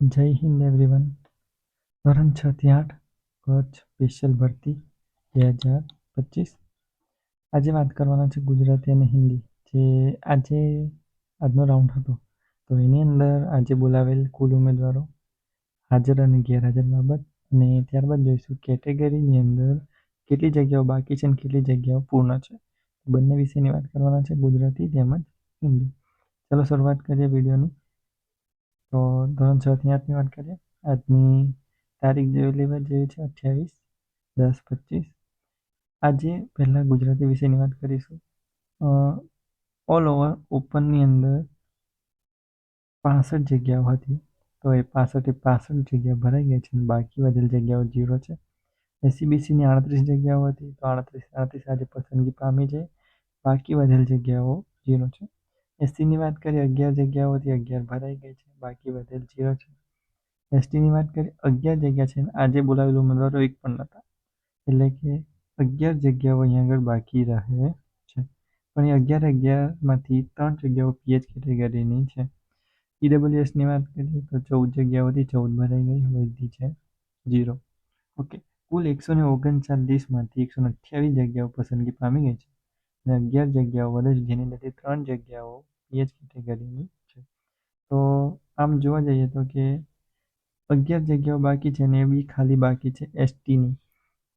જય હિન્દ એવરીવન. ધોરણ 6 થી 8 કચ્છ સ્પેશિયલ ભરતી 2025. આજે વાત કરવાના છે ગુજરાતી અને હિન્દી. આજનો રાઉન્ડ હતો, તો એની અંદર આજે બોલાવેલ કુલ ઉમેદવારો, હાજર અને ગેરહાજર બાબત, અને ત્યારબાદ જોઈશું કેટેગરીની અંદર કેટલી જગ્યાઓ બાકી છે અને કેટલી જગ્યાઓ પૂર્ણ છે. બંને વિષયની વાત કરવાના છે, ગુજરાતી તેમજ હિન્દી. ચાલો શરૂઆત કરીએ વિડીયોની. તો ધોરણ 6 થી 8ની વાત કરીએ. આજની તારીખ લેવા જેવી છે 28/10/25. આજે પહેલાં ગુજરાતી વિષયની વાત કરીશું. ઓલ ઓવર ઓપનની અંદર 65 જગ્યાઓ હતી, તો એ 65 જગ્યા ભરાઈ ગઈ છે અને બાકી વધેલ જગ્યાઓ 0 છે. એસસીબીસીની 38 જગ્યાઓ હતી, તો 38 આજે પસંદગી પામી છે, બાકી વધેલ જગ્યાઓ 0 છે. એસસીની વાત કરીએ 11 જગ્યાઓ હતી, 11 ભરાઈ ગઈ છે, બાકી વધેલ 0 છે. એસટીની વાત કરીએ 11 જગ્યા છે, આજે બોલાવેલ ઉમેદવારો એક પણ નહોતા, એટલે કે 11 જગ્યાઓ અહીંયા આગળ બાકી રહે છે. પણ એ 11માંથી 3 જગ્યાઓ પીએચ કેટેગરીની છે. ઈડબ્લ્યુએસની વાત કરીએ તો 14 જગ્યાઓ હતી, 14 ભરાઈ ગઈ, વધી છે 0. ઓકે, કુલ 139માંથી 128 જગ્યાઓ પસંદગી પામી ગઈ છે અને 11 જગ્યાઓ વધે છે, જેની અંદર 3 જગ્યાઓ પીએચ કેટેગરીની છે. તો આમ જોવા જઈએ તો કે 11 જગ્યાઓ બાકી છે અને એ બી ખાલી બાકી છે એસટીની.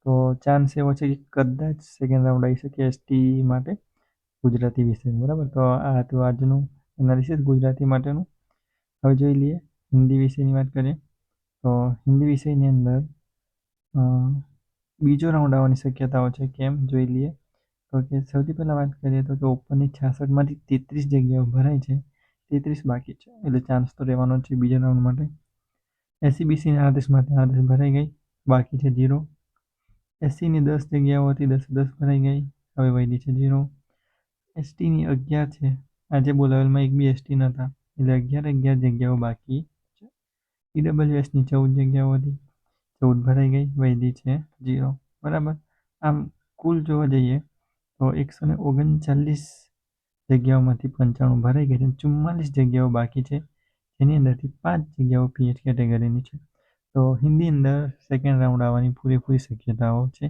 તો ચાન્સ એવો છે કે કદાચ સેકન્ડ રાઉન્ડ આવી શકે એસટી માટે ગુજરાતી વિષય. બરાબર, તો આ હતું આજનું એનાલિસિસ ગુજરાતી માટેનું. હવે જોઈ લઈએ હિન્દી વિષયની વાત કરીએ. તો હિન્દી વિષયની અંદર બીજો રાઉન્ડ આવવાની શક્યતાઓ છે. કેમ જોઈ લઈએ. તો કે સૌથી પહેલાં વાત કરીએ તો ઓપનની 66માંથી 33 જગ્યાઓ ભરાય છે, 33 બાકી છે, એટલે ચાન્સ તો રહેવાનો છે બીજા રાઉન્ડ માટે. એસસીબીસીની 38માંથી 38 ભરાઈ ગઈ, બાકી છે 0. એસસીની 10 જગ્યાઓ હતી, 10 ભરાઈ ગઈ, હવે વધી છે 0. એસટીની 11 છે, આજે બોલાવેલમાં એક બી એસટી નહોતા, એટલે 11 જગ્યાઓ બાકી છે. ઈડબ્લ્યુએસની 14 જગ્યાઓ હતી, 14 ભરાઈ ગઈ, વધી છે 0. બરાબર, આમ કુલ જોવા જઈએ તો 139 જગ્યાઓમાંથી 95 ભરાઈ ગઈ છે, 44 જગ્યાઓ બાકી છે, જેની અંદરથી 5 જગ્યાઓ પીએચ કેટેગરીની છે. તો હિન્દી અંદર સેકન્ડ રાઉન્ડ આવવાની પૂરેપૂરી શક્યતાઓ છે,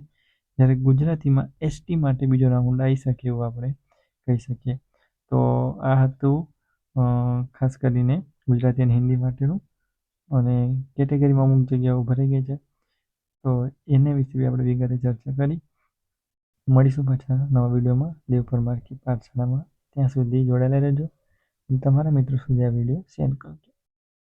જ્યારે ગુજરાતીમાં એસટી માટે બીજો રાઉન્ડ આવી શકે એવું આપણે કહી શકીએ. તો આ હતું ખાસ કરીને ગુજરાતી અને હિન્દી માટેનું, અને કેટેગરીમાં અમુક જગ્યાઓ ભરાઈ ગઈ છે, તો એને વિશે આપણે વિગતે ચર્ચા કરી. મળીશું પાછા નવા વિડીયોમાં દેવ પરમાર કી પાઠશાળામાં. ત્યાં સુધી જોડાયેલા રહેજો અને તમારા મિત્રો સુધી આ વિડીયો શેર કરજો.